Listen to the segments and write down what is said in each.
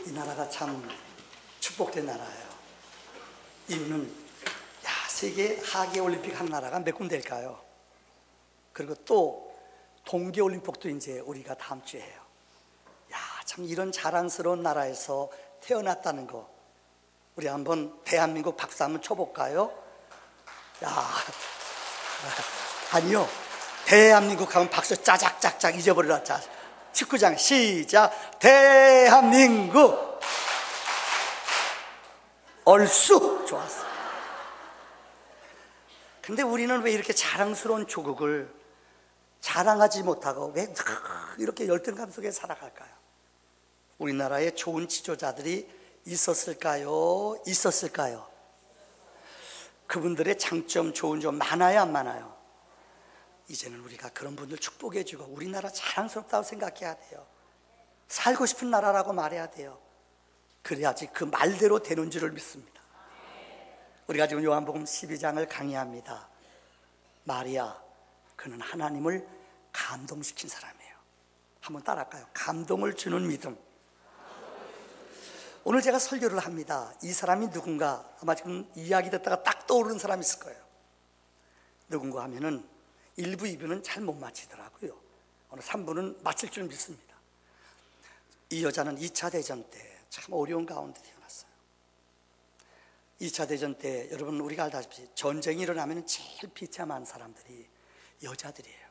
이 나라가 참 축복된 나라예요. 이유는 세계 하계올림픽 한 나라가 몇 군데일까요? 그리고 또 동계올림픽도 이제 우리가 다음 주에 해요. 참 이런 자랑스러운 나라에서 태어났다는 거, 우리 한번 대한민국 박수 한번 쳐볼까요? 아니요, 대한민국 하면 박수 짜작짝짝 잊어버리라. 자, 축구장 시작. 대한민국. 얼쑤. 좋았어. 근데 우리는 왜 이렇게 자랑스러운 조국을 자랑하지 못하고 왜 이렇게 열등감 속에 살아갈까요? 우리나라에 좋은 지도자들이 있었을까요? 있었을까요? 그분들의 장점, 좋은 점 많아요, 안 많아요? 이제는 우리가 그런 분들 축복해주고 우리나라 자랑스럽다고 생각해야 돼요. 살고 싶은 나라라고 말해야 돼요. 그래야지 그 말대로 되는 줄을 믿습니다. 우리가 지금 요한복음 12장을 강의합니다. 마리아, 그는 하나님을 감동시킨 사람이에요. 한번 따라할까요? 감동을 주는 믿음. 오늘 제가 설교를 합니다. 이 사람이 누군가, 아마 지금 이야기 듣다가 딱 떠오르는 사람이 있을 거예요. 누군가 하면은 1부, 2부는 잘 못 마치더라고요. 오늘 3부는 마칠 줄 믿습니다. 이 여자는 2차 대전 때 참 어려운 가운데 태어났어요. 2차 대전 때 여러분 우리가 알다시피 전쟁이 일어나면 제일 비참한 사람들이 여자들이에요.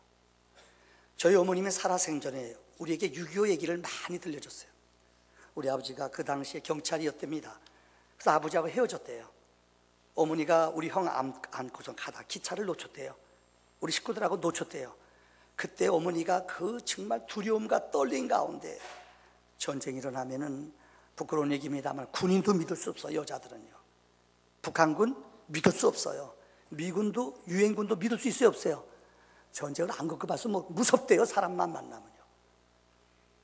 저희 어머님의 살아생전에 우리에게 6.25 얘기를 많이 들려줬어요. 우리 아버지가 그 당시에 경찰이었답니다. 그래서 아버지하고 헤어졌대요. 어머니가 우리 형 안고서 가다 기차를 놓쳤대요. 우리 식구들하고 놓쳤대요. 그때 어머니가 그 정말 두려움과 떨림 가운데, 전쟁이 일어나면은 부끄러운 얘기입니다만 군인도 믿을 수 없어요. 여자들은요. 북한군 믿을 수 없어요. 미군도 유엔군도 믿을 수 있어요, 없어요? 전쟁을 안 겪어봐서 무섭대요. 사람만 만나면요.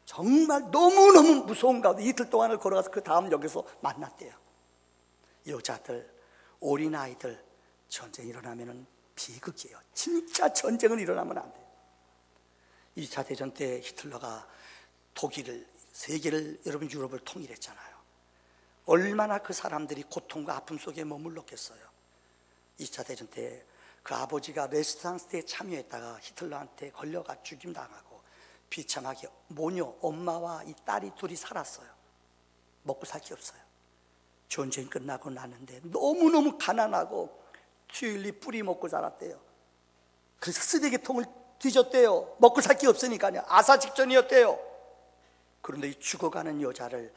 정말 너무너무 무서운 가운데 이틀 동안을 걸어가서 그 다음 역에서 만났대요. 여자들, 어린아이들, 전쟁이 일어나면은 비극이에요. 진짜 전쟁은 일어나면 안 돼요. 2차 대전 때 히틀러가 독일을, 세계를, 여러분 유럽을 통일했잖아요. 얼마나 그 사람들이 고통과 아픔 속에 머물렀겠어요. 2차 대전 때 그 아버지가 레스탕스 때에 참여했다가 히틀러한테 걸려가 죽임당하고 비참하게 모녀, 엄마와 이 딸이 둘이 살았어요. 먹고 살 게 없어요. 전쟁 끝나고 나는데 너무너무 가난하고 튜일리 뿌리 먹고 자랐대요. 그래서 쓰레기통을 뒤졌대요. 먹고 살 게 없으니까요. 아사 직전이었대요. 그런데 이 죽어가는 여자를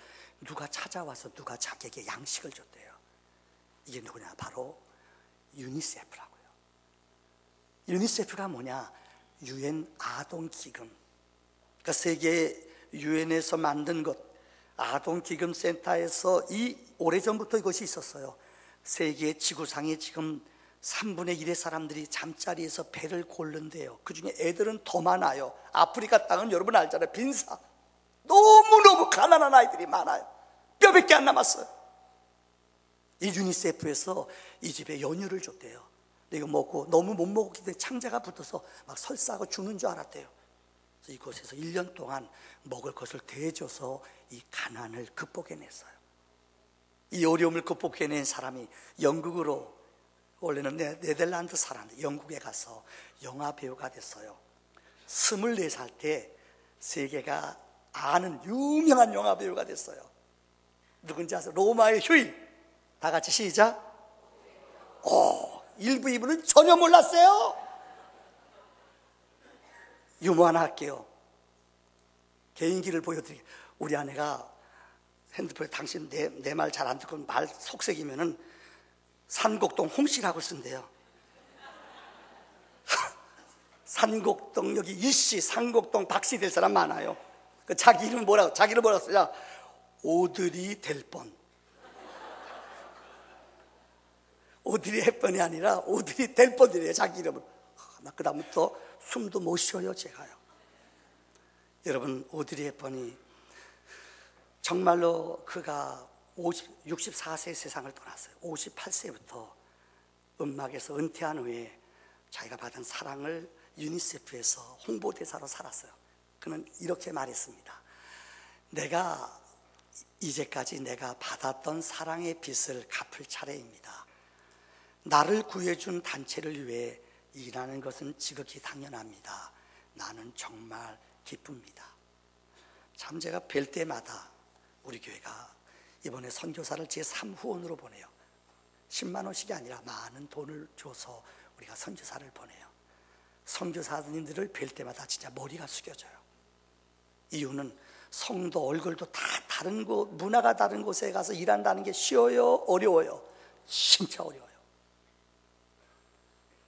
누가 찾아와서 누가 자기에게 양식을 줬대요. 이게 누구냐? 바로 유니세프라고요. 유니세프가 뭐냐? 유엔 아동기금. 그러니까 세계 유엔에서 만든 것, 아동기금센터에서 오래전부터 이것이 있었어요. 세계 지구상에 지금 3분의 1의 사람들이 잠자리에서 배를 고른대요. 그 중에 애들은 더 많아요. 아프리카 땅은 여러분 알잖아요. 빈사. 너무너무 가난한 아이들이 많아요. 뼈밖에 안 남았어요. 이 유니세프에서 이 집에 연유를 줬대요. 이거 먹고 너무 못 먹었기 때문에 창자가 붙어서 막 설사하고 죽는 줄 알았대요. 그래서 이곳에서 1년 동안 먹을 것을 대줘서 이 가난을 극복해냈어요. 이 어려움을 극복해낸 사람이 영국으로, 원래는 네덜란드 사람인데 영국에 가서 영화 배우가 됐어요. 24살 때 세계가 아는 유명한 영화 배우가 됐어요. 누군지 아세요? 로마의 휴일. 다 같이 시작. 1부, 2부는 전혀 몰랐어요. 유머 하나 할게요. 개인기를 보여드릴게요. 우리 아내가 핸드폰에 당신 내 말 잘 안 듣고 말 속색이면은 산곡동 홍씨라고 쓴대요. 산곡동, 여기 이씨, 산곡동 박씨 될 사람 많아요. 자기 이름 뭐라고 써요? 오드리 될 뻔. 오드리 헵번이 아니라 오드리 될 뻔이래요, 자기 이름을. 나 그다음부터 숨도 못 쉬어요, 제가요. 여러분, 오드리 헵번이 정말로 그가 64세 세상을 떠났어요. 58세부터 음악에서 은퇴한 후에 자기가 받은 사랑을 유니세프에서 홍보대사로 살았어요. 그는 이렇게 말했습니다. 내가 이제까지 내가 받았던 사랑의 빚을 갚을 차례입니다. 나를 구해준 단체를 위해 일하는 것은 지극히 당연합니다. 나는 정말 기쁩니다. 참 제가 뵐 때마다 우리 교회가 이번에 선교사를 제3후원으로 보내요. 10만 원씩이 아니라 많은 돈을 줘서 우리가 선교사를 보내요. 선교사님들을 뵐 때마다 진짜 머리가 숙여져요. 이유는 성도 얼굴도 다 다른 곳, 문화가 다른 곳에 가서 일한다는 게 쉬워요? 어려워요? 진짜 어려워요.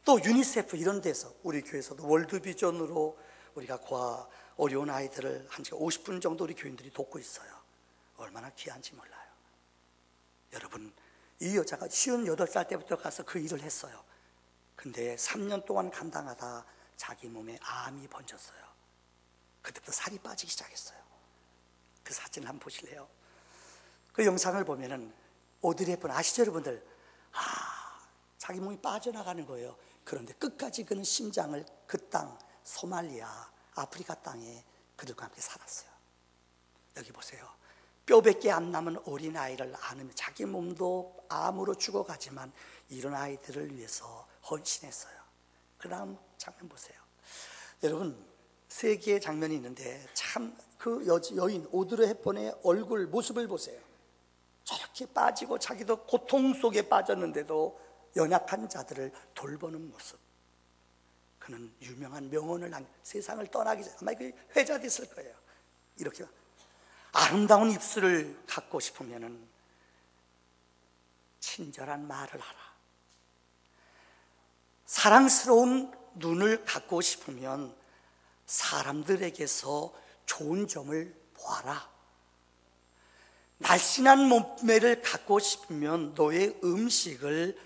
또 유니세프 이런 데서 우리 교회에서도 월드비전으로 우리가 고아 어려운 아이들을 한 시간 50분 정도 우리 교인들이 돕고 있어요. 얼마나 귀한지 몰라요. 여러분, 이 여자가 58살 때부터 가서 그 일을 했어요. 근데 3년 동안 감당하다 자기 몸에 암이 번졌어요. 그때부터 살이 빠지기 시작했어요. 그 사진을 한번 보실래요? 그 영상을 보면은 오드리 헵번 아시죠 여러분들? 자기 몸이 빠져나가는 거예요. 그런데 끝까지 그는 심장을 그 땅 소말리아 아프리카 땅에 그들과 함께 살았어요. 여기 보세요. 뼈밖에 안 남은 어린아이를 안으며 자기 몸도 암으로 죽어가지만 이런 아이들을 위해서 헌신했어요. 그 다음 장면 보세요. 여러분, 세 개의 장면이 있는데 참 그 여인 오드리 헵번의 얼굴 모습을 보세요. 저렇게 빠지고 자기도 고통 속에 빠졌는데도 연약한 자들을 돌보는 모습. 그는 유명한 명언을 한 세상을 떠나기 전에 아마 그 회자됐을 거예요. 이렇게 아름다운 입술을 갖고 싶으면은 친절한 말을 하라. 사랑스러운 눈을 갖고 싶으면 사람들에게서 좋은 점을 보아라. 날씬한 몸매를 갖고 싶으면 너의 음식을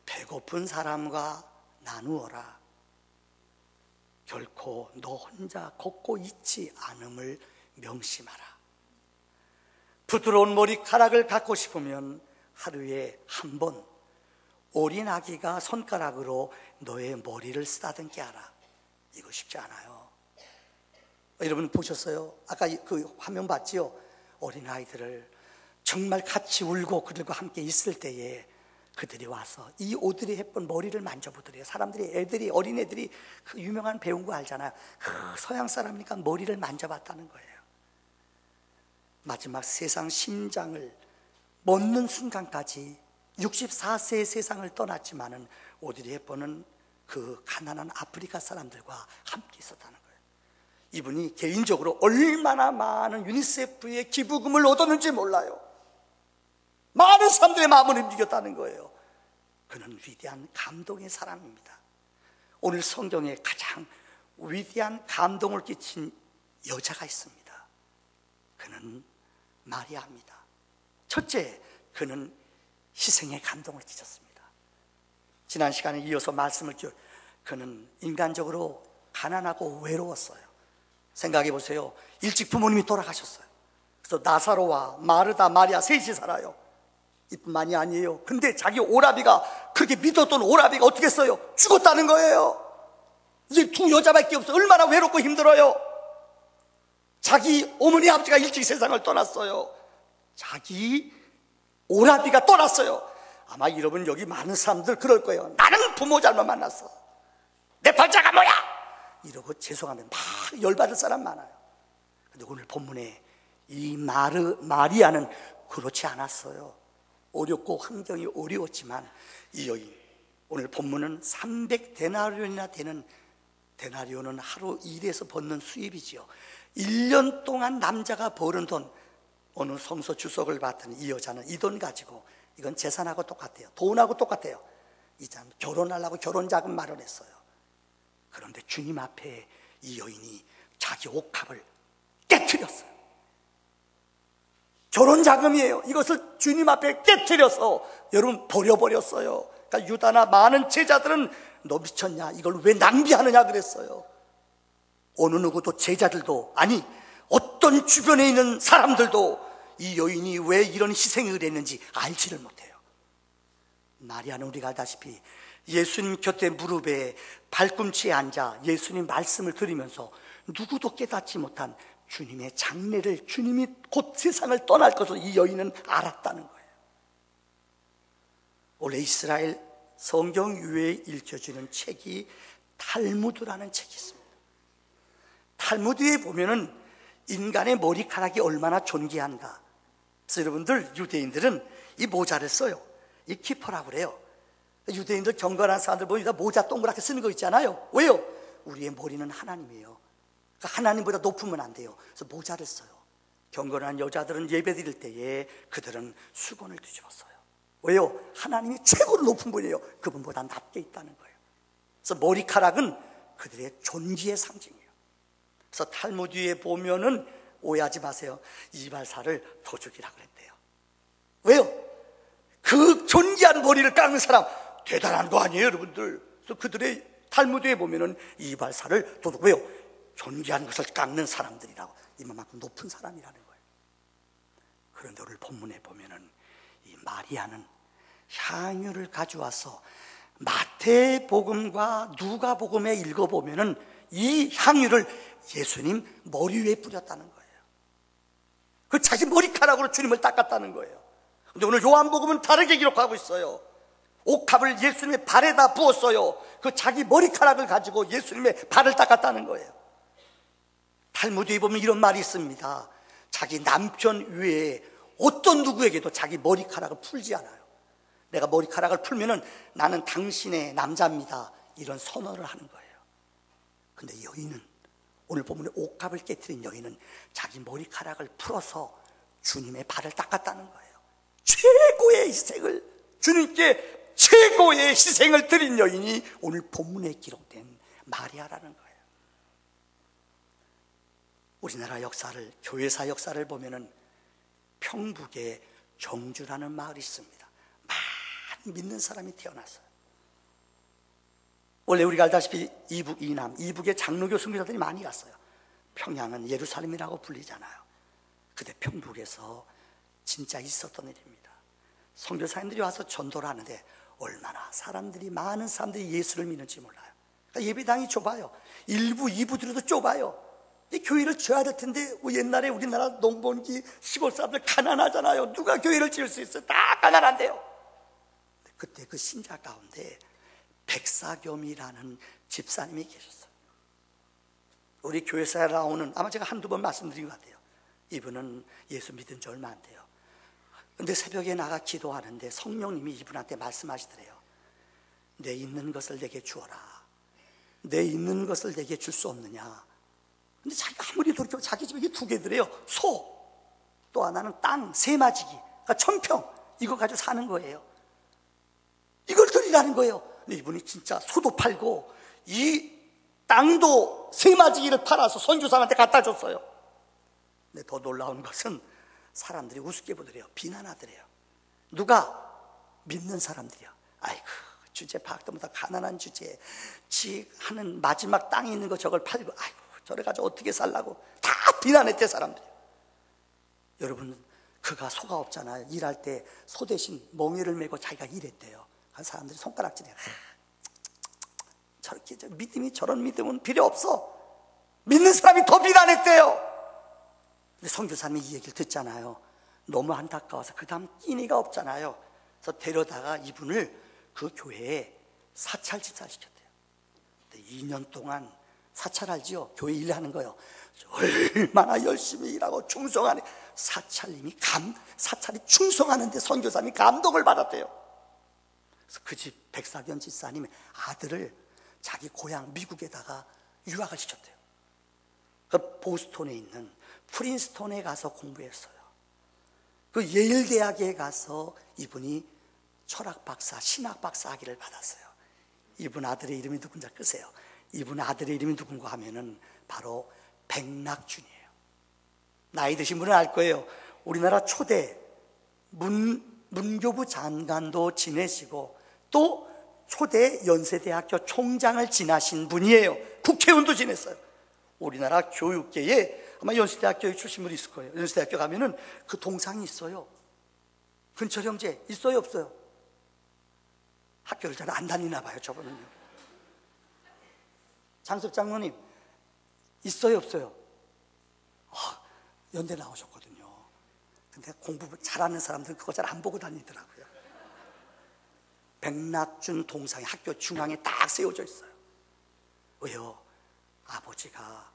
배고픈 사람과 나누어라. 결코 너 혼자 걷고 있지 않음을 명심하라. 부드러운 머리카락을 갖고 싶으면 하루에 한 번 어린 아기가 손가락으로 너의 머리를 쓰다듬게 하라. 이거 쉽지 않아요. 여러분 보셨어요? 아까 그 화면 봤지요? 어린 아이들을 정말 같이 울고 그들과 함께 있을 때에 그들이 와서 이 오드리 헵번 머리를 만져보더래요. 사람들이, 애들이, 어린애들이 그 유명한 배운 거 알잖아요. 서양 사람이니까 머리를 만져봤다는 거예요. 마지막 세상 심장을 멎는 순간까지 64세의 세상을 떠났지만은 오드리 헵번은 그 가난한 아프리카 사람들과 함께 있었다는 거예요. 이분이 개인적으로 얼마나 많은 유니세프의 기부금을 얻었는지 몰라요. 많은 사람들의 마음을 움직였다는 거예요. 그는 위대한 감동의 사람입니다. 오늘 성경에 가장 위대한 감동을 끼친 여자가 있습니다. 그는 마리아입니다. 첫째, 그는 희생의 감동을 끼쳤습니다. 지난 시간에 이어서 말씀을 그는 인간적으로 가난하고 외로웠어요. 생각해 보세요. 일찍 부모님이 돌아가셨어요. 그래서 나사로와 마르다, 마리아 셋이 살아요. 이뿐만이 아니에요. 근데 자기 오라비가, 그렇게 믿었던 오라비가 어떻게 했어요? 죽었다는 거예요. 이제 두 여자밖에 없어요. 얼마나 외롭고 힘들어요. 자기 어머니 아버지가 일찍 세상을 떠났어요. 자기 오라비가 떠났어요. 아마 여러분 여기 많은 사람들 그럴 거예요. 나는 부모 잘못 만났어. 내 팔자가 뭐야? 이러고 죄송하면 막 열받을 사람 많아요. 근데 오늘 본문에 이 마리아는 그렇지 않았어요. 어렵고 환경이 어려웠지만 이 여인, 오늘 본문은 300데나리온이나 되는, 데나리온은 하루 일해서 버는 수입이지요. 1년 동안 남자가 버는 돈, 어느 성서 주석을 봤더니 이 여자는 이 돈 가지고, 이건 재산하고 똑같아요. 돈하고 똑같아요. 이 사람 결혼하려고 결혼자금 마련했어요. 그런데 주님 앞에 이 여인이 자기 옥합을 깨트렸어요. 결혼자금이에요. 이것을 주님 앞에 깨트려서 여러분 버려버렸어요. 그러니까 유다나 많은 제자들은 너 미쳤냐? 이걸 왜 낭비하느냐 그랬어요. 어느 누구도 제자들도, 아니 어떤 주변에 있는 사람들도 이 여인이 왜 이런 희생을 했는지 알지를 못해요. 마리아는 우리가 알다시피 예수님 곁에 무릎에 발꿈치에 앉아 예수님 말씀을 들으면서 누구도 깨닫지 못한 주님의 장례를, 주님이 곧 세상을 떠날 것을 이 여인은 알았다는 거예요. 원래 이스라엘 성경 유해에 읽혀지는 책이 탈무드라는 책이 있습니다. 탈무드에 보면은 인간의 머리카락이 얼마나 존귀한가. 그래서 여러분들, 유대인들은 이 모자를 써요. 이 키퍼라고 그래요. 유대인들 경건한 사람들 보면 다 모자 동그랗게 쓰는 거 있잖아요. 왜요? 우리의 머리는 하나님이에요. 그러니까 하나님보다 높으면 안 돼요. 그래서 모자를 써요. 경건한 여자들은 예배 드릴 때에 그들은 수건을 뒤집어 써요. 왜요? 하나님이 최고로 높은 분이에요. 그분보다 낮게 있다는 거예요. 그래서 머리카락은 그들의 존귀의 상징이에요. 그래서 탈무드에 보면은 오해하지 마세요. 이발사를 도둑이라고 그랬대요. 왜요? 그 존귀한 머리를 깎는 사람 대단한 거 아니에요, 여러분들? 그래서 그들의 탈무드에 보면은 이발사를 도둑. 왜요? 존귀한 것을 깎는 사람들이라고, 이만큼 높은 사람이라는 거예요. 그런데 오늘 본문에 보면은 이 마리아는 향유를 가져와서 마태복음과 누가복음에 읽어보면은 이 향유를 예수님 머리 위에 뿌렸다는 거예요. 그 자기 머리카락으로 주님을 닦았다는 거예요. 근데 오늘 요한복음은 다르게 기록하고 있어요. 옥합을 예수님의 발에다 부었어요. 그 자기 머리카락을 가지고 예수님의 발을 닦았다는 거예요. 탈무드에 보면 이런 말이 있습니다. 자기 남편 외에 어떤 누구에게도 자기 머리카락을 풀지 않아요. 내가 머리카락을 풀면은 나는 당신의 남자입니다, 이런 선언을 하는 거예요. 근데 여인은, 오늘 보면 옥합을 깨뜨린 여인은 자기 머리카락을 풀어서 주님의 발을 닦았다는 거예요. 최고의 희생을, 주님께 최고의 희생을 드린 여인이 오늘 본문에 기록된 마리아라는 거예요. 우리나라 역사를, 교회사 역사를 보면은 평북에 정주라는 마을이 있습니다. 많은 믿는 사람이 태어났어요. 원래 우리가 알다시피 이북, 이남, 이북에 장로교 선교사들이 많이 갔어요. 평양은 예루살렘이라고 불리잖아요. 그때 평북에서 진짜 있었던 일입니다. 선교사님들이 와서 전도를 하는데 얼마나 사람들이, 많은 사람들이 예수를 믿는지 몰라요. 그러니까 예배당이 좁아요. 1부, 2부 들어도 좁아요. 이 교회를 지어야 될 텐데, 옛날에 우리나라 농번기 시골 사람들 가난하잖아요. 누가 교회를 지을 수 있어요? 다 가난한데요. 그때 그 신자 가운데 백사겸이라는 집사님이 계셨어요. 우리 교회사에 나오는, 아마 제가 한두 번 말씀드린 것 같아요. 이분은 예수 믿은 지 얼마 안 돼요. 근데 새벽에 나가 기도하는데 성령님이 이분한테 말씀하시더래요. 내 있는 것을 내게 주어라. 내 있는 것을 내게 줄 수 없느냐. 근데 자기가 아무리 돌이켜도 자기 집에 2개더래요. 소, 또 하나는 땅, 세마지기, 그러니까 1000평, 이거 가지고 사는 거예요. 이걸 드리라는 거예요. 근데 이분이 진짜 소도 팔고 이 땅도, 세마지기를 팔아서 선교사한테 갖다 줬어요. 근데 더 놀라운 것은 사람들이 우습게 보더래요. 비난하더래요. 누가? 믿는 사람들이요. 아이고, 주제 파악도 못하고 가난한 주제에 지 하는 마지막 땅에 있는 거 저걸 팔고, 아이고 저래 가지고 어떻게 살라고 다 비난했대, 사람들이. 여러분, 그가 소가 없잖아요. 일할 때 소 대신 멍에를 메고 자기가 일했대요. 그 사람들이 손가락질해. 저렇게 믿음이, 저런 믿음은 필요 없어. 믿는 사람이 더 비난했대요. 근데 선교사님이 이 얘기를 듣잖아요. 너무 안타까워서 그 다음 끼니가 없잖아요. 그래서 데려다가 이분을 그 교회에 사찰 집사시켰대요. 2년 동안 사찰 알지요? 교회 일하는 거요. 얼마나 열심히 일하고 충성하네. 사찰이 충성하는데 선교사님이 감동을 받았대요. 그래서 그 집 백사견 집사님의 아들을 자기 고향 미국에다가 유학을 시켰대요. 그 보스턴에 있는 프린스턴에 가서 공부했어요. 그 예일 대학에 가서 이분이 철학 박사, 신학 박사 학위를 받았어요. 이분 아들의 이름이 누군지 끄세요. 이분 아들의 이름이 누군가 하면은 바로 백낙준이에요. 나이 드신 분은 알 거예요. 우리나라 초대 문교부 장관도 지내시고 또 초대 연세대학교 총장을 지나신 분이에요. 국회의원도 지냈어요. 우리나라 교육계에 아마 연세대학교에 출신 분이 있을 거예요. 연세대학교 가면은 그 동상이 있어요. 근철 형제 있어요, 없어요? 학교를 잘 안 다니나 봐요, 저분은요. 장섭 장로님 있어요, 없어요? 연대 나오셨거든요. 근데 공부 잘하는 사람들은 그거 잘 안 보고 다니더라고요. 백낙준 동상이 학교 중앙에 딱 세워져 있어요. 왜요? 아버지가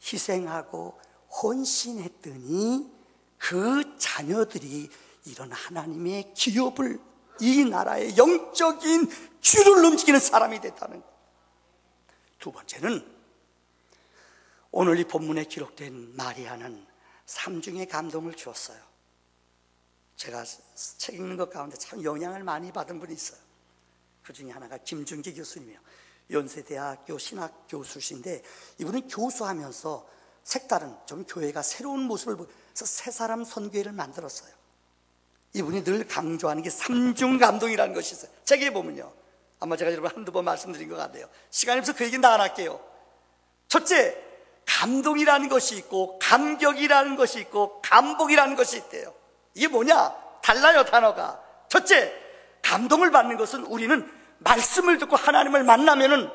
희생하고 헌신했더니 그 자녀들이 이런 하나님의 기업을, 이 나라의 영적인 줄을 움직이는 사람이 됐다는 거예요. 두 번째는 오늘 이 본문에 기록된 마리아는 삼중의 감동을 주었어요. 제가 책 읽는 것 가운데 참 영향을 많이 받은 분이 있어요. 그 중에 하나가 김준기 교수님이에요. 연세대학교 신학 교수신데 이분은 교수하면서 색다른 좀 교회가 새로운 모습을 보여서 새 사람 선교회를 만들었어요. 이분이 늘 강조하는 게 삼중 감동이라는 것이 있어요. 책에 보면요, 아마 제가 여러분 한두 번 말씀드린 것 같아요. 시간이 없어서 그 얘기는 다 안 할게요. 첫째, 감동이라는 것이 있고 감격이라는 것이 있고 감복이라는 것이 있대요. 이게 뭐냐? 달라요, 단어가. 첫째, 감동을 받는 것은 우리는 말씀을 듣고 하나님을 만나면은,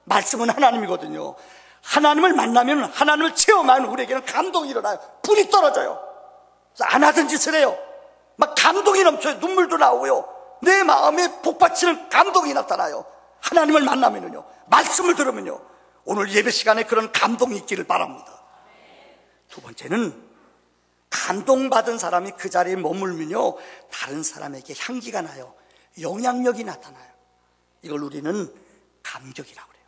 말씀은 하나님이거든요. 하나님을 만나면, 하나님을 체험하면 우리에게는 감동이 일어나요. 불이 떨어져요. 그래서 안 하던 짓을 해요. 막 감동이 넘쳐요. 눈물도 나오고요. 내 마음에 복받치는 감동이 나타나요. 하나님을 만나면은요, 말씀을 들으면요. 오늘 예배 시간에 그런 감동이 있기를 바랍니다. 두 번째는 감동받은 사람이 그 자리에 머물면요, 다른 사람에게 향기가 나요. 영향력이 나타나요. 이걸 우리는 감격이라고 그래요.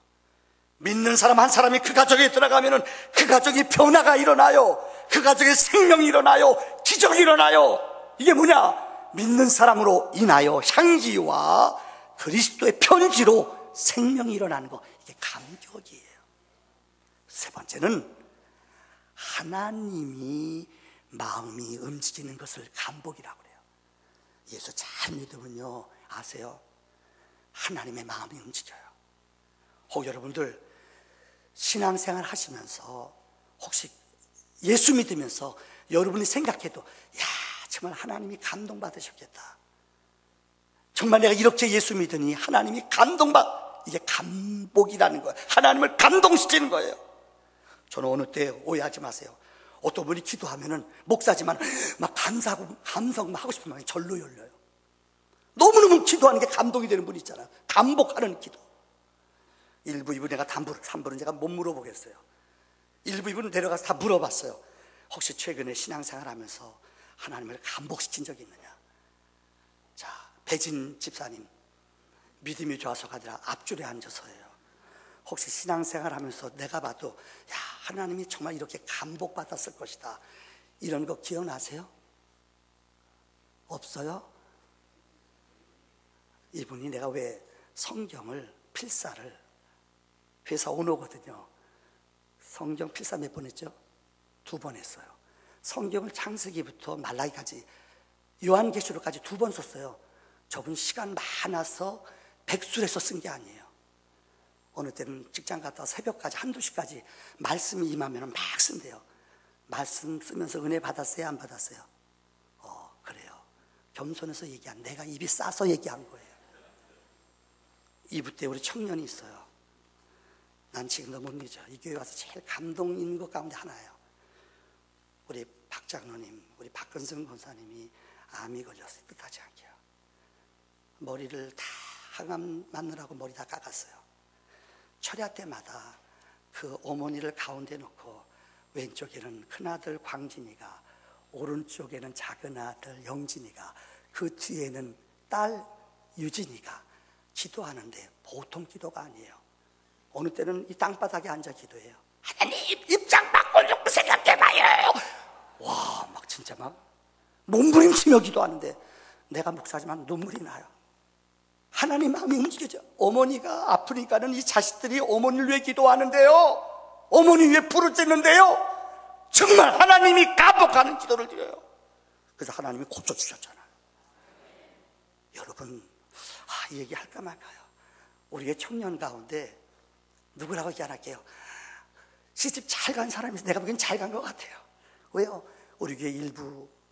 믿는 사람 한 사람이 그 가정에 들어가면은 그 가정이 변화가 일어나요. 그 가정에 생명이 일어나요. 기적이 일어나요. 이게 뭐냐? 믿는 사람으로 인하여 향기와 그리스도의 편지로 생명이 일어나는 거, 이게 감격이에요. 세 번째는 하나님이 마음이 움직이는 것을 감복이라고 그래요. 예수 잘 믿으면요, 아세요? 하나님의 마음이 움직여요. 혹 여러분들 신앙생활 하시면서 혹시 예수 믿으면서 여러분이 생각해도, 야, 정말 하나님이 감동받으셨겠다. 정말 내가 이렇게 예수 믿으니 하나님이 이게 감복이라는 거예요. 하나님을 감동시키는 거예요. 저는 어느 때 오해하지 마세요. 어떤 분이 기도하면은 목사지만 막 감사하고 하고 싶은 마음이 절로 열려요. 너무너무 기도하는 게 감동이 되는 분이 있잖아요. 감복하는 기도. 1부, 2부 내가 3부는 제가 못 물어보겠어요. 1부, 2부는 내려가서 다 물어봤어요. 혹시 최근에 신앙생활 하면서 하나님을 감복시킨 적이 있느냐? 자, 배진 집사님, 믿음이 좋아서가 아니라 앞줄에 앉아서예요. 혹시 신앙생활 하면서 내가 봐도, 야, 하나님이 정말 이렇게 감복받았을 것이다, 이런 거 기억나세요? 없어요? 이분이 내가 왜 성경을 필사를 회사 오너거든요. 성경 필사 몇 번 했죠? 2번 했어요. 성경을 창세기부터 말라기까지, 요한계시록까지 2번 썼어요. 저분 시간 많아서 백술해서 쓴 게 아니에요. 어느 때는 직장 갔다 새벽까지 1~2시까지 말씀이 임하면 막 쓴대요. 말씀 쓰면서 은혜 받았어요, 안 받았어요? 그래요. 겸손해서 얘기한, 내가 입이 싸서 얘기한 거예요. 2부 때 우리 청년이 있어요. 난 지금도 못 잊어. 이 교회 와서 제일 감동 있는 것 가운데 하나예요. 우리 박 장로님, 우리 박근성 권사님이 암이 걸렸어요. 뜻하지 않게요. 머리를 다 항암 맞느라고 머리 다 깎았어요. 철야 때마다 그 어머니를 가운데 놓고 왼쪽에는 큰아들 광진이가, 오른쪽에는 작은아들 영진이가, 그 뒤에는 딸 유진이가 기도하는데 보통 기도가 아니에요. 어느 때는 이 땅바닥에 앉아 기도해요. 하나님 입장 바꿔주고 생각해봐요. 와, 막 진짜 막 몸부림치며 기도하는데 내가 목사지만 눈물이 나요. 하나님 마음이 움직여져. 어머니가 아프니까는 이 자식들이 어머니를 위해 기도하는데요, 어머니 위해 부르짖는데요, 정말 하나님이 감복하는 기도를 드려요. 그래서 하나님이 고쳐주셨잖아요. 여러분, 이 얘기 할까 말까요? 우리의 청년 가운데 누구라고 얘기 안 할게요. 시집 잘 간 사람이 내가 보기엔 잘 간 것 같아요. 왜요? 우리 교회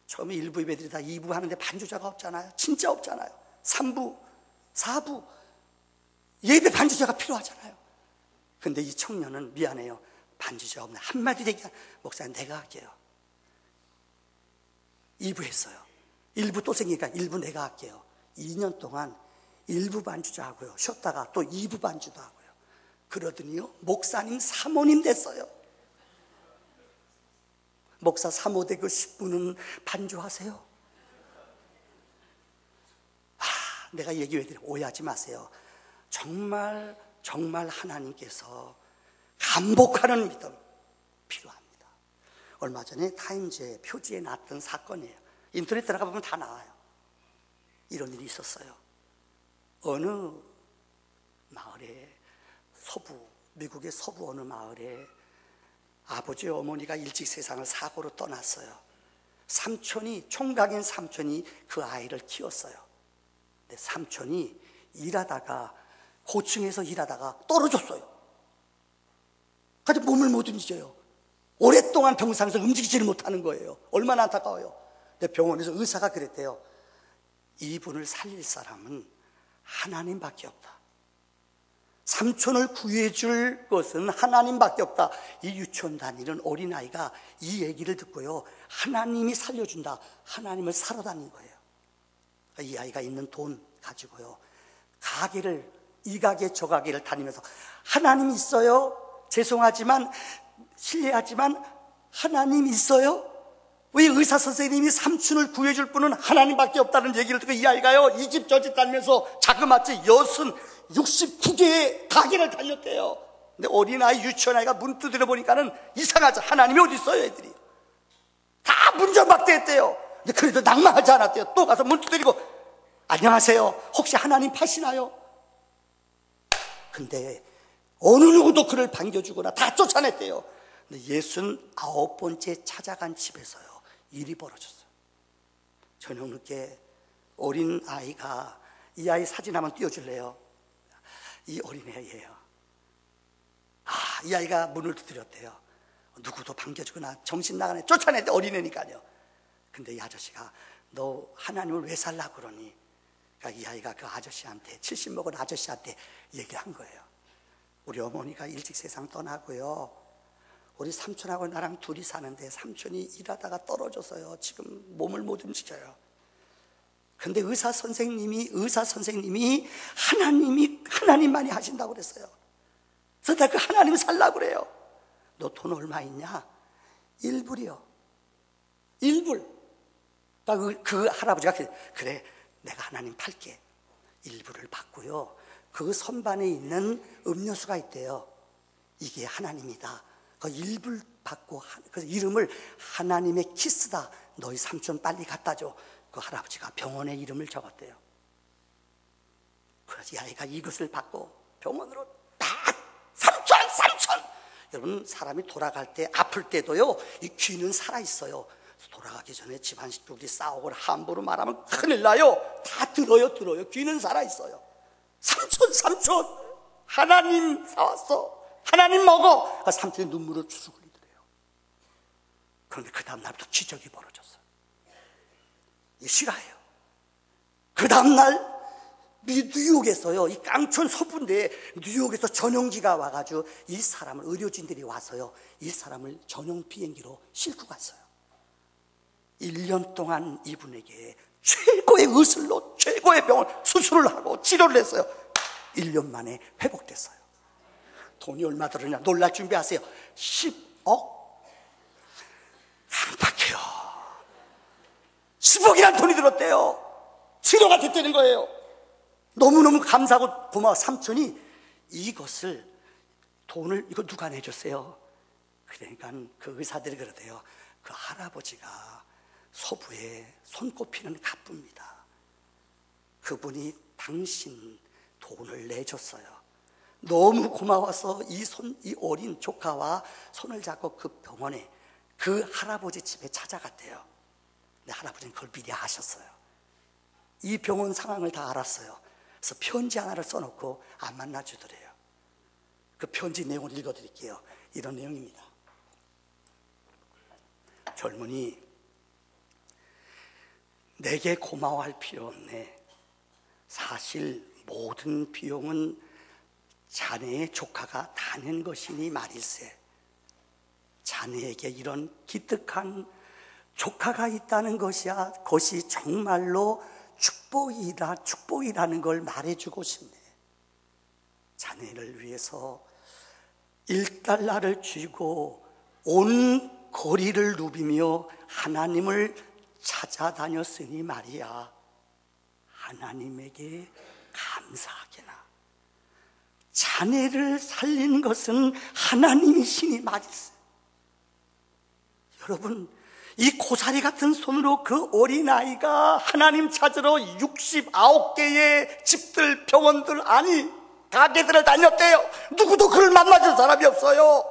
처음에 1부 예배들이 다 2부 하는데 반주자가 없잖아요. 진짜 없잖아요. 3부, 4부 예배 반주자가 필요하잖아요. 근데 이 청년은 미안해요, 반주자 없네. 한마디 얘기야. 목사님 내가 할게요. 2부 했어요. 1부 또 생기니까 1부 내가 할게요. 2년 동안 1부 반주자 하고요. 쉬었다가 또 2부 반주도 하고요. 그러더니요, 목사님 사모님 됐어요. 목사 사모 되고 10분은 반주하세요. 내가 얘기 왜 드려? 오해하지 마세요. 정말 하나님께서 감복하는 믿음 필요합니다. 얼마 전에 타임즈의 표지에 났던 사건이에요. 인터넷 들어가 보면 다 나와요. 이런 일이 있었어요. 어느 마을에, 미국의 서부 어느 마을에 아버지 어머니가 일찍 세상을 사고로 떠났어요. 총각인 삼촌이 그 아이를 키웠어요. 근데 삼촌이 고층에서 일하다가 떨어졌어요. 그래서 몸을 못 움직여요. 오랫동안 병상에서 움직이지를 못하는 거예요. 얼마나 안타까워요. 근데 병원에서 의사가 그랬대요. 이분을 살릴 사람은 하나님밖에 없다. 삼촌을 구해줄 것은 하나님밖에 없다. 이 유치원 다니는 어린아이가 이 얘기를 듣고요, 하나님이 살려준다. 하나님을 사러 다닌 거예요. 이 아이가 있는 돈 가지고요, 이 가게 저 가게를 다니면서 하나님 있어요? 죄송하지만 실례하지만 하나님 있어요? 왜 의사 선생님이 삼촌을 구해줄 분은 하나님밖에 없다는 얘기를 듣고 이 아이가요, 이 집 저 집 다니면서 자그마치 69개의 가게를 다녔대요. 근데 어린아이 유치원아이가 문 두드려 보니까는 이상하죠. 하나님이 어디 있어요? 애들이 다 문전박대했대요. 근데 그래도 낭만하지 않았대요. 또 가서 문 두드리고 안녕하세요, 혹시 하나님 파시나요? 근데 어느 누구도 그를 반겨주거나 다 쫓아냈대요. 근데 69번째 찾아간 집에서요, 일이 벌어졌어요. 저녁 늦게 어린 아이가, 이 아이 사진 한번 띄워줄래요? 이 어린애예요. 이 아이가 문을 두드렸대요. 누구도 반겨주거나 정신 나가네 쫓아냈대. 어린애니까요. 근데 이 아저씨가 너 하나님을 왜 살라 그러니? 그러니까 이 아이가 그 아저씨한테, 70 먹은 아저씨한테 얘기한 거예요. 우리 어머니가 일찍 세상 떠나고요, 우리 삼촌하고 나랑 둘이 사는데 삼촌이 일하다가 떨어져서요, 지금 몸을 못 움직여요. 근데 의사 선생님이 하나님만이 하신다고 그랬어요. 그래서 내가 그 하나님 살라고 그래요. 너 돈 얼마 있냐? 1불이요. 1불. 그러니까 그 할아버지가 그래, 내가 하나님 팔게. 1불을 받고요, 그 선반에 있는 음료수가 있대요. 이게 하나님이다. 그 1불 받고, 그래서 이름을 하나님의 키스다. 너희 삼촌 빨리 갖다 줘. 그 할아버지가 병원에 이름을 적었대요. 그래서 이 아이가 이것을 받고 병원으로 딱, 삼촌! 여러분, 사람이 돌아갈 때, 아플 때도요, 이 귀는 살아있어요. 돌아가기 전에 집안 식구들이 싸우거나 함부로 말하면 큰일 나요. 다 들어요. 귀는 살아있어요. 삼촌! 하나님 사왔어. 하나님 먹어. 그 삼촌이 눈물을 주르륵 흘리더래요. 그런데 그 다음날부터 기적이 벌어졌어요. 이게 실화예요. 그 다음날 뉴욕에서요, 이 깡촌 서부인데 뉴욕에서 전용기가 와가지고 이 사람을, 의료진들이 와서요, 이 사람을 전용 비행기로 싣고 갔어요. 1년 동안 이분에게 최고의 의술로 최고의 병원 수술을 하고 치료를 했어요. 1년 만에 회복됐어요. 돈이 얼마 들었냐 놀랄 준비하세요. 10억? 안팎이요. 10억이란 돈이 들었대요. 치료가 됐다는 거예요. 너무너무 감사하고 고마워. 삼촌이 이것을, 돈을, 이거 누가 내줬어요? 그러니까 그 의사들이 그러대요. 그 할아버지가 서부에 손꼽히는 가부입니다. 그분이 당신 돈을 내줬어요. 너무 고마워서 이 어린 조카와 손을 잡고 그 병원에, 그 할아버지 집에 찾아갔대요. 근데 할아버지는 그걸 미리 아셨어요. 이 병원 상황을 다 알았어요. 그래서 편지 하나를 써놓고 안 만나주더래요. 그 편지 내용을 읽어드릴게요. 이런 내용입니다. 젊은이, 내게 고마워할 필요 없네. 사실 모든 비용은 자네의 조카가 다 낸 것이니 말일세. 자네에게 이런 기특한 조카가 있다는 것이 정말로 축복이라는 걸 말해주고 싶네. 자네를 위해서 1달러를 쥐고 온 거리를 누비며 하나님을 찾아다녔으니 말이야. 하나님에게 감사하게나. 자네를 살린 것은 하나님이시니 말이세. 여러분, 이 고사리 같은 손으로 그 어린아이가 하나님 찾으러 69개의 집들, 병원들, 가게들을 다녔대요. 누구도 그를 만나줄 사람이 없어요.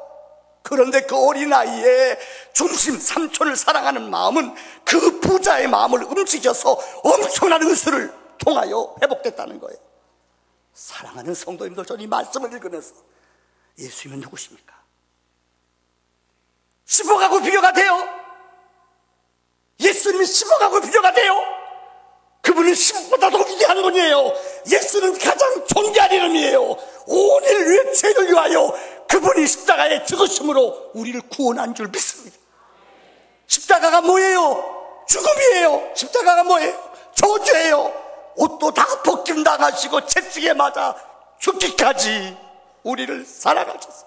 그런데 그 어린아이의 중심, 삼촌을 사랑하는 마음은 그 부자의 마음을 움직여서 엄청난 은수를 통하여 회복됐다는 거예요. 사랑하는 성도님들, 저는 이 말씀을 읽으면서 예수님은 누구십니까? 10억하고 비교가 돼요? 예수님이 10억하고 비교가 돼요? 그분은 10억보다 더 위대한 분이에요. 예수는 가장 존귀한 이름이에요. 온 인류의 죄를 위하여 그분이 십자가에 죽으심으로 우리를 구원한 줄 믿습니다. 십자가가 뭐예요? 죽음이에요. 십자가가 뭐예요? 저주예요. 옷도 다 벗김당하시고 채찍에 맞아 죽기까지 우리를 사랑하셨어요.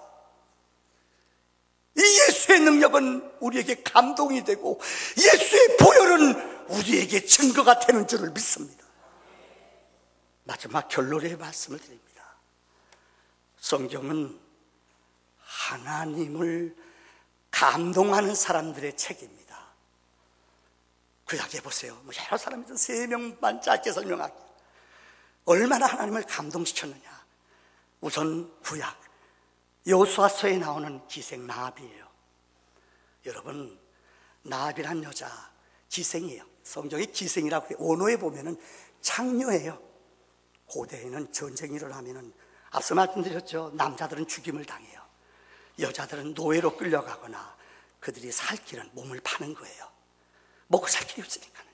이 예수의 능력은 우리에게 감동이 되고 예수의 보혈은 우리에게 증거가 되는 줄을 믿습니다. 마지막 결론의 말씀을 드립니다. 성경은 하나님을 감동하는 사람들의 책입니다. 구약에 보세요. 여러 사람이 3명만 짧게 설명할게요. 얼마나 하나님을 감동시켰느냐. 우선 구약 여호수아서에 나오는 기생 라합이에요. 여러분, 라합이란 여자 기생이에요. 성경에 기생이라고 해요. 원어에 보면은 창녀예요. 고대에는 전쟁이 일어나면은 앞서 말씀드렸죠. 남자들은 죽임을 당해요. 여자들은 노예로 끌려가거나 그들이 살 길은 몸을 파는 거예요. 먹고 살 길이 없으니까는.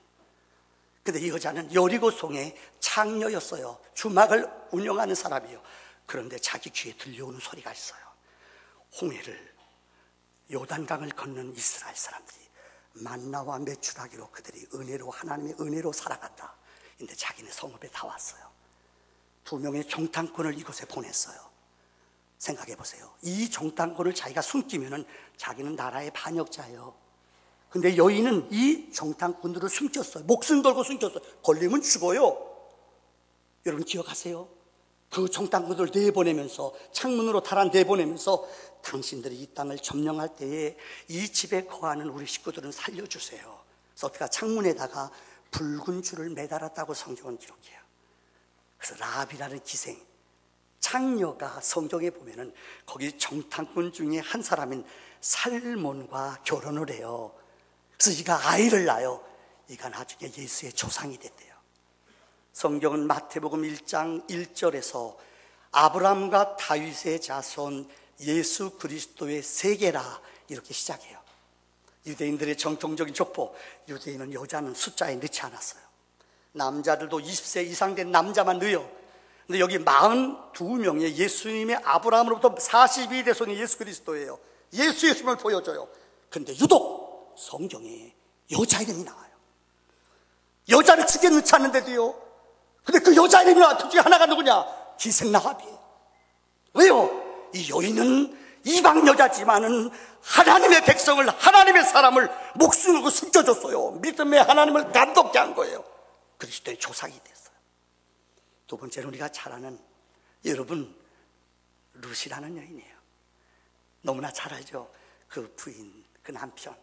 근데 이 여자는 여리고성의 창녀였어요. 주막을 운영하는 사람이에요. 그런데 자기 귀에 들려오는 소리가 있어요. 홍해를, 요단강을 걷는 이스라엘 사람들이 만나와 메추라기로 그들이 은혜로, 하나님의 은혜로 살아갔다. 근데 자기네 성읍에 다 왔어요. 2명의 정탐꾼을 이곳에 보냈어요. 생각해 보세요. 이 정탐꾼을 자기가 숨기면은 자기는 나라의 반역자예요. 근데 여인은 이 정탐꾼들을 숨겼어요. 목숨 걸고 숨겼어요. 걸리면 죽어요. 여러분 기억하세요? 그 정탐꾼들을 내보내면서, 창문으로 달아 내보내면서 당신들이 이 땅을 점령할 때에 이 집에 거하는 우리 식구들은 살려주세요. 그래서 어떻게 창문에다가 붉은 줄을 매달았다고 성경은 기록해요. 그래서 라합이라는 기생, 창녀가 성경에 보면은 거기 정탐꾼 중에 한 사람인 살몬과 결혼을 해요. 그래서 이가 아이를 낳아요. 이가 나중에 예수의 조상이 됐대요. 성경은 마태복음 1장 1절에서 아브라함과 다윗의 자손 예수 그리스도의 세계라 이렇게 시작해요. 유대인들의 정통적인 족보, 유대인은 여자는 숫자에 넣지 않았어요. 남자들도 20세 이상 된 남자만 넣어요. 근데 여기 42명의 예수님의 아브라함으로부터 42 대손이 예수 그리스도예요. 예수의 힘을 보여줘요. 근데 유독 성경에 여자 이름이 나와요. 여자를 크게 넣지 않는데도요. 근데 그 여자 이름이 나와. 그 중에 하나가 누구냐? 기생 라합이에요. 왜요? 이 여인은 이방 여자지만은 하나님의 백성을, 하나님의 사람을 목숨 걸고 숨겨줬어요. 믿음의 하나님을 감독케 한 거예요. 그리스도의 조상이 됐어요. 두 번째는 우리가 잘 아는, 여러분, 룻이라는 여인이에요. 너무나 잘 알죠? 그 부인, 그 남편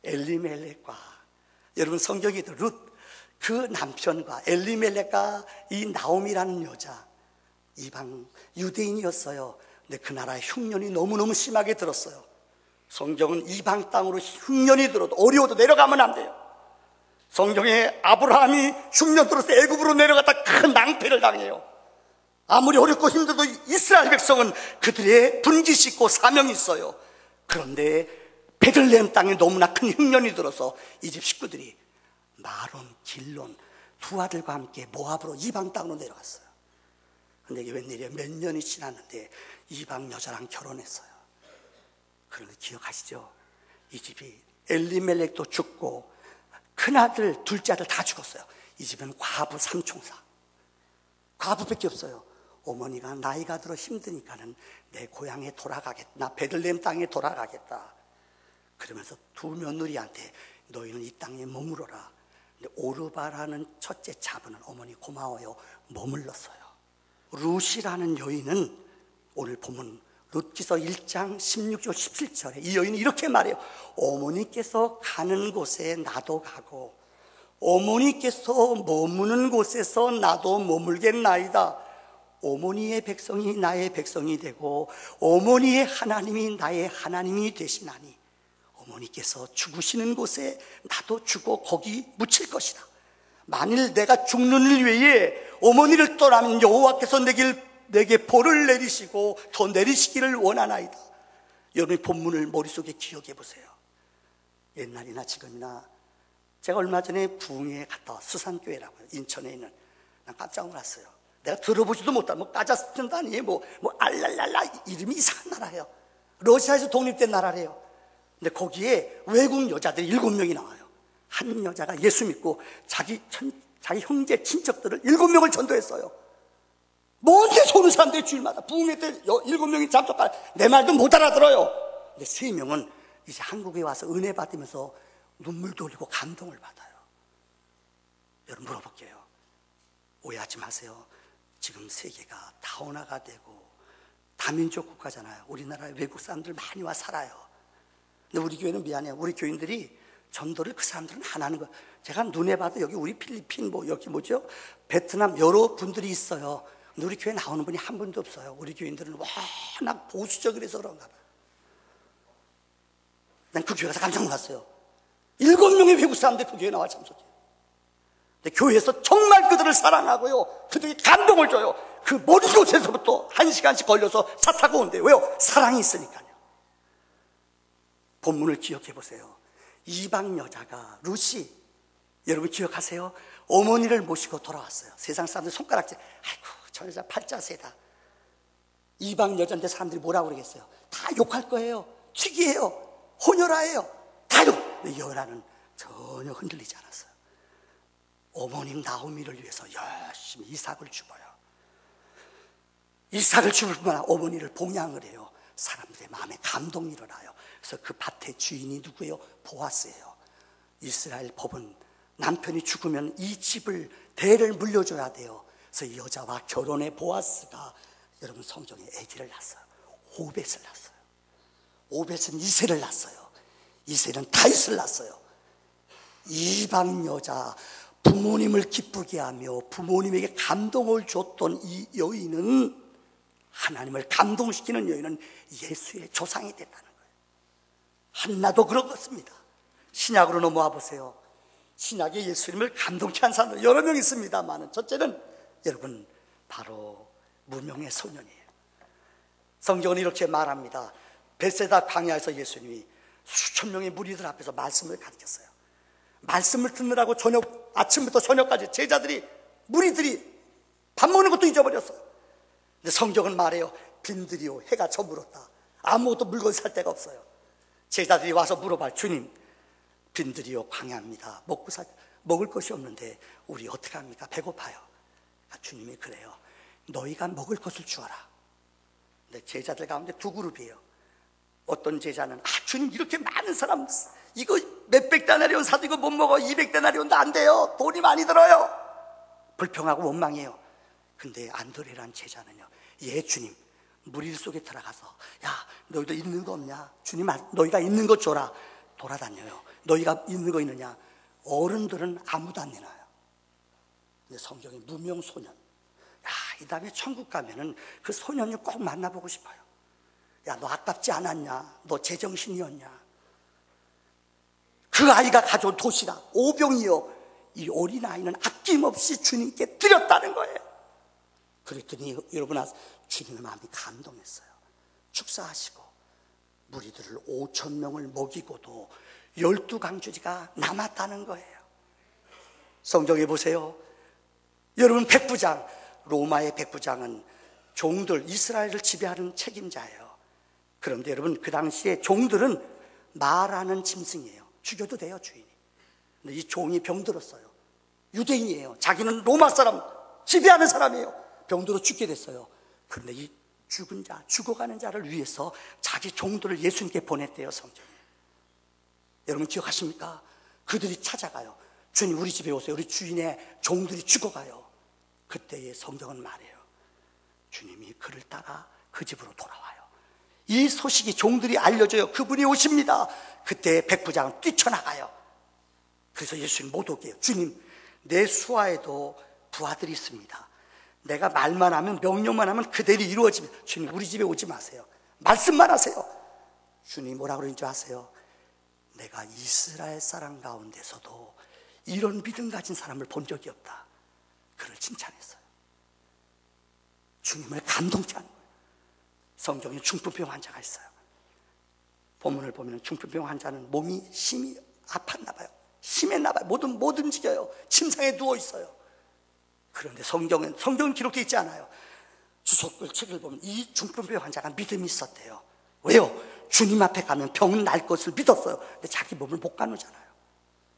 엘리멜렉과, 여러분 성경에도 룻, 그 남편과 엘리멜렉과 이 나옴이라는 여자, 이방 유대인이었어요. 근데 그 나라에 흉년이 너무너무 심하게 들었어요. 성경은 이방 땅으로 흉년이 들어도 어려워도 내려가면 안 돼요. 성경에 아브라함이 흉년 들어서 애굽으로 내려갔다 큰 낭패를 당해요. 아무리 어렵고 힘들어도 이스라엘 백성은 그들의 분깃이 있고 사명이 있어요. 그런데 베들레헴 땅에 너무나 큰 흉년이 들어서 이 집 식구들이 마론, 길론 두 아들과 함께 모압으로 이방 땅으로 내려갔어요. 근데 이게 웬일이에요? 몇 년이 지났는데 이방 여자랑 결혼했어요. 그런데 기억하시죠? 이 집이 엘리멜렉도 죽고 큰아들 둘째 아들 다 죽었어요. 이 집은 과부 삼총사, 과부밖에 없어요. 어머니가 나이가 들어 힘드니까는 내 고향에 돌아가겠다, 나 베들레헴 땅에 돌아가겠다 그러면서 두 며느리한테 너희는 이 땅에 머무러라. 근데 오르바라는 첫째 차부는 어머니 고마워요 머물렀어요. 룻이라는 여인은 오늘 보면 룻기서 1장 16절 17절에 이 여인은 이렇게 말해요. 어머니께서 가는 곳에 나도 가고 어머니께서 머무는 곳에서 나도 머물겠나이다. 어머니의 백성이 나의 백성이 되고 어머니의 하나님이 나의 하나님이 되시나니 어머니께서 죽으시는 곳에 나도 죽어 거기 묻힐 것이다. 만일 내가 죽는 일 외에 어머니를 떠나면 여호와께서 내게 벌을 내리시고 더 내리시기를 원하나이다. 여러분이 본문을 머릿속에 기억해 보세요. 옛날이나 지금이나 제가 얼마 전에 부흥회에 갔다 와 수산교회라고요. 인천에 있는. 난 깜짝 놀랐어요. 내가 들어보지도 못한 까자스탄이 뭐 알랄랄라 이름이 이상한 나라예요. 러시아에서 독립된 나라래요. 근데 거기에 외국 여자들이 7명이 나와요. 한 여자가 예수 믿고 자기 형제 친척들을 7명을 전도했어요. 뭔데 손을 사는데 주일마다 부흥회 때 7명이 참석할 내 말도 못 알아들어요. 근데 3명은 이제 한국에 와서 은혜 받으면서 눈물도 흘리고 감동을 받아요. 여러분 물어볼게요. 오해하지 마세요. 지금 세계가 다원화가 되고 다민족 국가잖아요. 우리나라에 외국 사람들 많이 와 살아요. 근데 우리 교회는 미안해요. 우리 교인들이 전도를 그 사람들은 안 하는 거예요. 제가 눈에 봐도 여기 우리 필리핀 여기 뭐죠? 베트남 여러 분들이 있어요. 근데 우리 교회 나오는 분이 한 분도 없어요. 우리 교인들은 워낙 보수적이라서 그런가 봐요. 난 그 교회 가서 깜짝 놀랐어요. 7명의 외국 사람들 그 교회에 나와 참석해요. 근데 교회에서 정말 그들을 사랑하고요, 그들에게 감동을 줘요. 그 먼 곳에서부터 1시간씩 걸려서 차 타고 온대요. 왜요? 사랑이 있으니까요. 본문을 기억해 보세요. 이방 여자가 룻이, 여러분 기억하세요? 어머니를 모시고 돌아왔어요. 세상 사람들 손가락질, 아이고 저 여자 팔자세다. 이방 여자인데 사람들이 뭐라고 그러겠어요? 다 욕할 거예요. 특이해요. 혼혈아예요. 다 욕. 근데 여라는 전혀 흔들리지 않았어요. 어머님 나오미를 위해서 열심히 이삭을 죽어요. 이삭을 죽을 뿐만 아니라 어머니를 봉양을 해요. 사람들의 마음에 감동이 일어나요. 그래서 그 밭의 주인이 누구예요? 보아스예요. 이스라엘 법은 남편이 죽으면 이 집을 대를 물려줘야 돼요. 그래서 이 여자와 결혼해 보아스가 여러분 성경에 아기를 낳았어요. 오벳을 낳았어요. 오벳은 이새를 낳았어요. 이새는 다윗을 낳았어요. 이방 여자, 부모님을 기쁘게 하며 부모님에게 감동을 줬던 이 여인은, 하나님을 감동시키는 여인은 예수의 조상이 됐다는 거예요. 한나도 그렇습니다. 신약으로 넘어와 보세요. 신약에 예수님을 감동케 한 사람들 여러 명 있습니다만, 첫째는 여러분 바로 무명의 소년이에요. 성경은 이렇게 말합니다. 벳세다 광야에서 예수님이 수천 명의 무리들 앞에서 말씀을 가르쳤어요. 말씀을 듣느라고 아침부터 저녁까지 제자들이, 무리들이 밥 먹는 것도 잊어버렸어요. 근데 성경은 말해요. 빈들이요, 해가 저물었다. 아무것도 물건 살 데가 없어요. 제자들이 와서 물어봐요. 주님, 빈들이요, 광야입니다. 먹을 것이 없는데 우리 어떻게 합니까? 배고파요. 주님이 그래요. 너희가 먹을 것을 주어라. 근데 제자들 가운데 두 그룹이에요. 어떤 제자는 주님 이렇게 많은 사람 이거 몇백 데나리온 사도 이거 못 먹어. 200데나리온도 안 돼요. 돈이 많이 들어요. 불평하고 원망해요. 근데 안드레라는 제자는요, 예 주님, 무리 속에 들어가서 야 너희도 있는 거 없냐? 주님 너희가 있는 거 줘라. 돌아다녀요. 너희가 있는 거 있느냐? 어른들은 아무도 안 내놔요. 근데 성경에 무명 소년, 이 다음에 천국 가면은 그 소년을 꼭 만나보고 싶어요. 야, 너 아깝지 않았냐? 너 제정신이었냐? 그 아이가 가져온 도시락 5병이요, 이 어린아이는 아낌없이 주님께 드렸다는 거예요. 그랬더니 여러분, 주님의 마음이 감동했어요. 축사하시고 무리들을 5,000명을 먹이고도 12강주리가 남았다는 거예요. 성경에 보세요. 여러분, 백부장, 로마의 백부장은 종들, 이스라엘을 지배하는 책임자예요. 그런데 여러분, 그 당시에 종들은 말하는 짐승이에요. 죽여도 돼요, 주인이. 근데 이 종이 병들었어요. 유대인이에요. 자기는 로마 사람, 지배하는 사람이에요. 병들어 죽게 됐어요. 그런데 이 죽은 자, 죽어가는 자를 위해서 자기 종들을 예수님께 보냈대요, 성경에. 여러분 기억하십니까? 그들이 찾아가요. 주님, 우리 집에 오세요. 우리 주인의 종들이 죽어가요. 그때의 성경은 말해요. 주님이 그를 따라 그 집으로 돌아와요. 이 소식이 종들이 알려져요. 그분이 오십니다. 그때 백부장은 뛰쳐나가요. 그래서 예수님 못 오게 해요. 주님, 내 수하에도 부하들이 있습니다. 내가 말만 하면, 명령만 하면 그대로 이루어집니다. 주님, 우리 집에 오지 마세요. 말씀만 하세요. 주님 뭐라고 그러는 줄 아세요? 내가 이스라엘 사람 가운데서도 이런 믿음 가진 사람을 본 적이 없다. 그를 칭찬했어요. 주님을 감동케 하는 거예요. 성경에 중풍병 환자가 있어요. 본문을 보면 중풍병 환자는 몸이 심히 아팠나 봐요. 심했나 봐요. 못 움직여요. 침상에 누워 있어요. 그런데 성경은 기록되어 있지 않아요. 주석글 책을 보면 이 중풍병 환자가 믿음이 있었대요. 왜요? 주님 앞에 가면 병은 날 것을 믿었어요. 근데 자기 몸을 못 가누잖아요.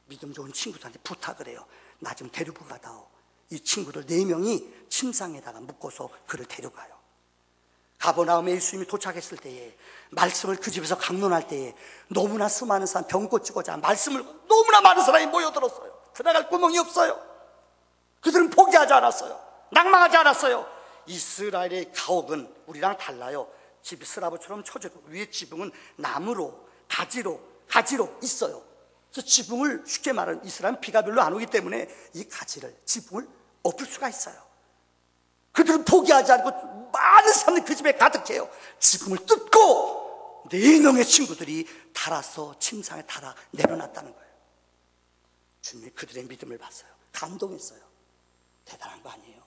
믿음 좋은 친구들한테 부탁을 해요. 나 좀 데리고 가다오. 이 친구들 4명이 침상에다가 묶어서 그를 데려가요. 가버나움에 예수님이 도착했을 때에, 말씀을 그 집에서 강론할 때에 너무나 수많은 사람, 병 고치고자 말씀을 너무나 많은 사람이 모여들었어요. 들어갈 구멍이 없어요. 그들은 포기하지 않았어요. 낭망하지 않았어요. 이스라엘의 가옥은 우리랑 달라요. 집이 스라브처럼 쳐지고 위에 지붕은 나무로, 가지로 있어요. 그래서 지붕을, 쉽게 말하면 이스라엘은 비가 별로 안 오기 때문에 이 가지를, 지붕을 엎을 수가 있어요. 그들은 포기하지 않고 많은 사람들이 그 집에 가득해요. 지붕을 뜯고 4명의 친구들이 달아서 침상에 달아 내려놨다는 거예요. 주님이 그들의 믿음을 봤어요. 감동했어요. 대단한 거 아니에요?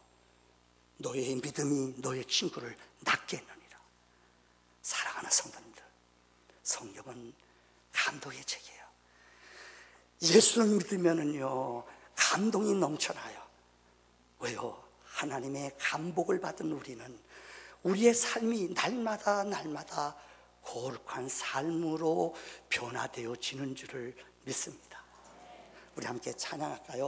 너의 믿음이 너의 친구를 낫게 했느니라. 사랑하는 성도님들, 성경은 감동의 책이에요. 예수를 믿으면은요, 감동이 넘쳐나요. 왜요? 하나님의 감복을 받은 우리는 우리의 삶이 날마다 거룩한 삶으로 변화되어지는 줄을 믿습니다. 우리 함께 찬양할까요?